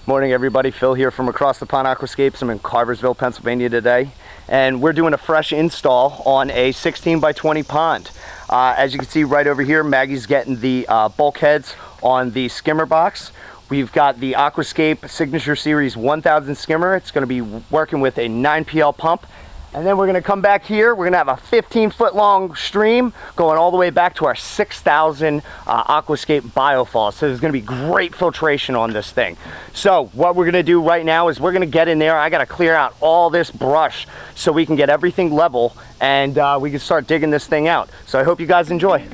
Morning everybody, Phil here from Across the Pond Aquascapes. I'm in Carversville, Pennsylvania today, and we're doing a fresh install on a 16 by 20 pond. As you can see right over here, Maggie's getting the bulkheads on the skimmer box. We've got the Aquascape Signature Series 1000 skimmer. It's going to be working with a 9PL pump. And then we're going to come back here. We're going to have a 15-foot long stream going all the way back to our 6,000 Aquascape biofalls. So there's going to be great filtration on this thing. So what we're going to do right now is we're going to get in there. I got to clear out all this brush so we can get everything level and we can start digging this thing out. So I hope you guys enjoy.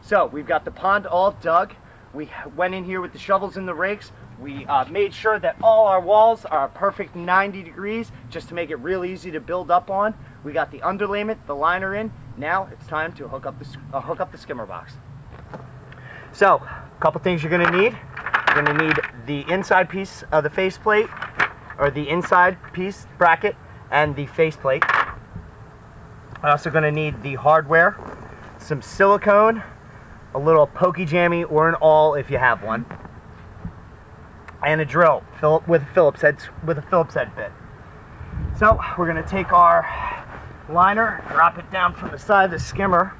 So we've got the pond all dug. We went in here with the shovels and the rakes. We made sure that all our walls are a perfect 90 degrees just to make it real easy to build up on. We got the underlayment, the liner in. Now it's time to hook up the skimmer box. So a couple things you're going to need. You're going to need the inside piece of the faceplate, or the inside piece bracket, and the faceplate. I'm also going to need the hardware, some silicone, a little pokey jammy or an awl if you have one, and a drill with a Phillips head bit. So we're going to take our liner, drop it down from the side of the skimmer.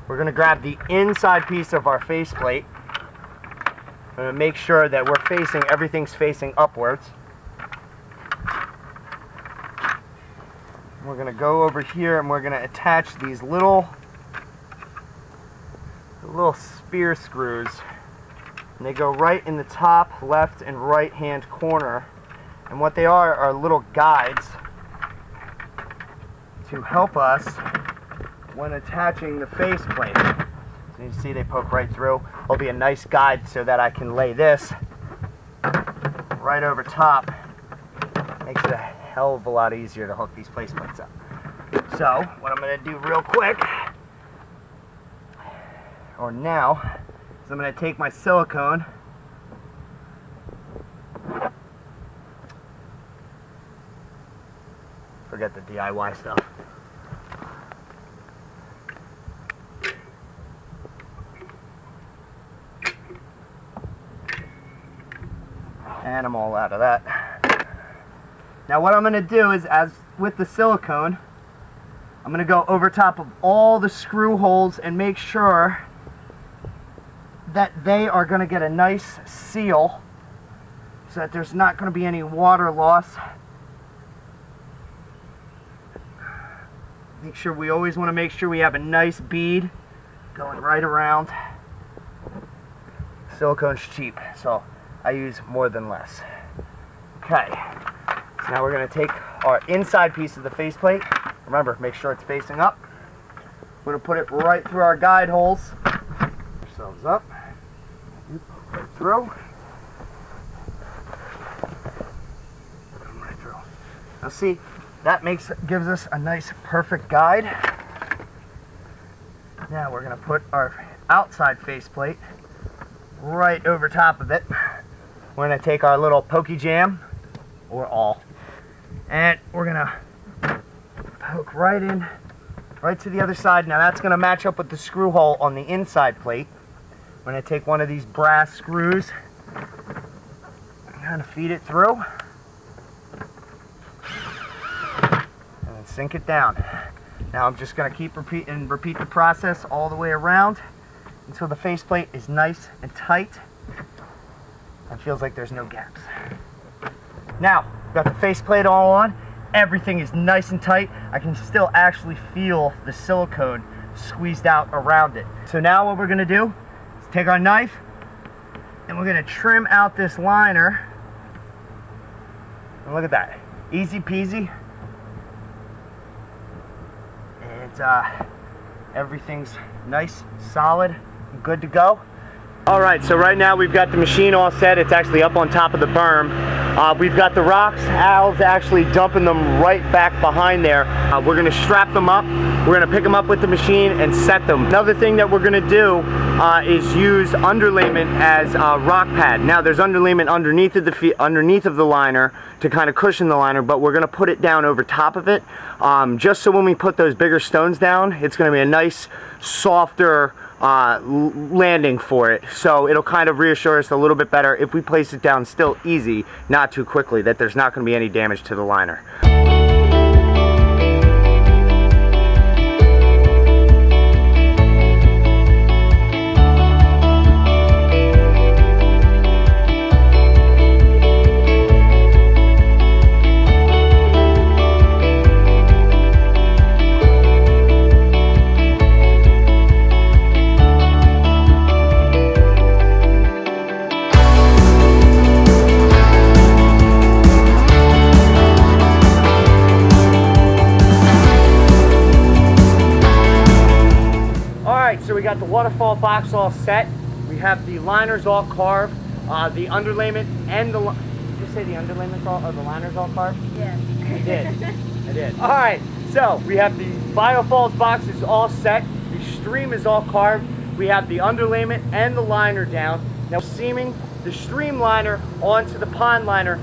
We're going to grab the inside piece of our faceplate. We're going to make sure that everything's facing upwards. We're going to go over here and we're going to attach these little spear screws, and they go right in the top left and right hand corner, and what they are little guides to help us when attaching the faceplate. So you see they poke right through. It'll be a nice guide so that I can lay this right over top. Makes it a hell of a lot easier to hook these faceplates up. So what I'm going to do real quick now is I'm going to take my silicone, forget the DIY stuff, and I'm all out of that. Now what I'm going to do is, as with the silicone, I'm going to go over top of all the screw holes and make sure that they are going to get a nice seal so that there's not going to be any water loss. We always want to make sure we have a nice bead going right around. Silicone's cheap, so I use more than less. Okay, so now we're going to take our inside piece of the faceplate. Remember, make sure it's facing up. We're going to put it right through our guide holes. Ourselves up. Right through. Right through. Now see, that gives us a nice perfect guide. Now we're going to put our outside faceplate right over top of it. We're going to take our little pokey jam or awl, and we're going to poke right in, right to the other side. Now that's going to match up with the screw hole on the inside plate. I'm going to take one of these brass screws and kind of feed it through and sink it down. Now I'm just going to keep repeat the process all the way around until the faceplate is nice and tight and feels like there's no gaps. Now, got the faceplate all on. Everything is nice and tight. I can still actually feel the silicone squeezed out around it. So now what we're going to do, take our knife and we're going to trim out this liner. And look at that, easy peasy. And everything's nice, solid, good to go. All right, so right now we've got the machine all set. It's actually up on top of the berm. We've got the rocks. Al's actually dumping them right back behind there. We're gonna strap them up. We're gonna pick them up with the machine and set them. Another thing that we're gonna do is use underlayment as a rock pad. Now there's underlayment underneath of the liner to kind of cushion the liner, but we're gonna put it down over top of it, just so when we put those bigger stones down, it's gonna be a nice, softer landing for it. So it'll kind of reassure us a little bit better if we place it down still easy, not too quickly, that there's not going to be any damage to the liner. So we got the waterfall box all set. We have the liners all carved, the underlayment and the... Did you say the underlayment's all, or the liners all carved? Yeah. You did. I did. All right, so we have the Biofalls box is all set. The stream is all carved. We have the underlayment and the liner down. Now seaming the stream liner onto the pond liner.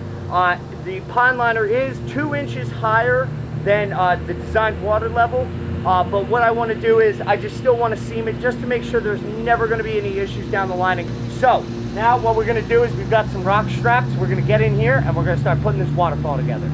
The pond liner is 2 inches higher than the designed water level. But what I want to do is I just still want to seam it just to make sure there's never going to be any issues down the lining. So now what we're going to do is we've got some rock straps. We're going to get in here and we're going to start putting this waterfall together.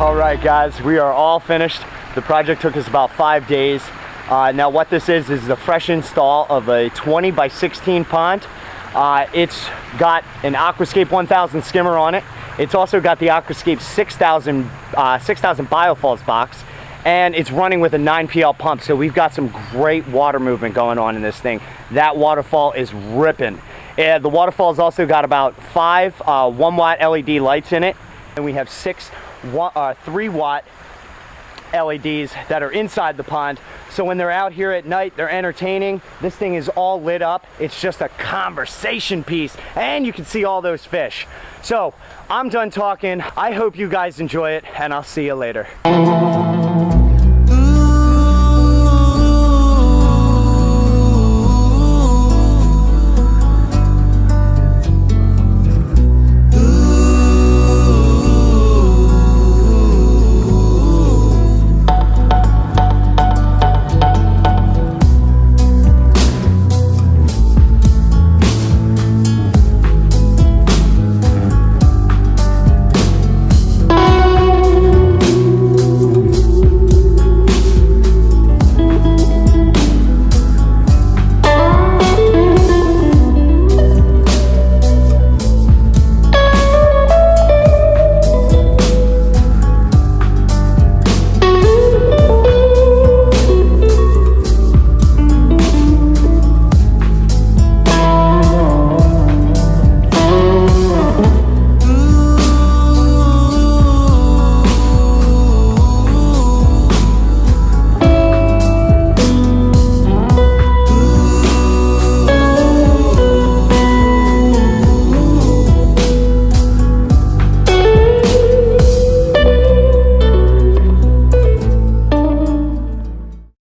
All right guys, we are all finished. The project took us about 5 days. Now what this is the fresh install of a 20 by 16 pond. It's got an Aquascape 1000 skimmer on it. It's also got the Aquascape 6000 Biofalls box, and it's running with a 9PL pump. So we've got some great water movement going on in this thing. That waterfall is ripping. And the waterfall's also got about 5 1-watt LED lights in it, and we have 6 3-watt LEDs that are inside the pond. So when they're out here at night, they're entertaining. This thing is all lit up. It's just a conversation piece, and you can see all those fish. So I'm done talking. I hope you guys enjoy it, and I'll see you later.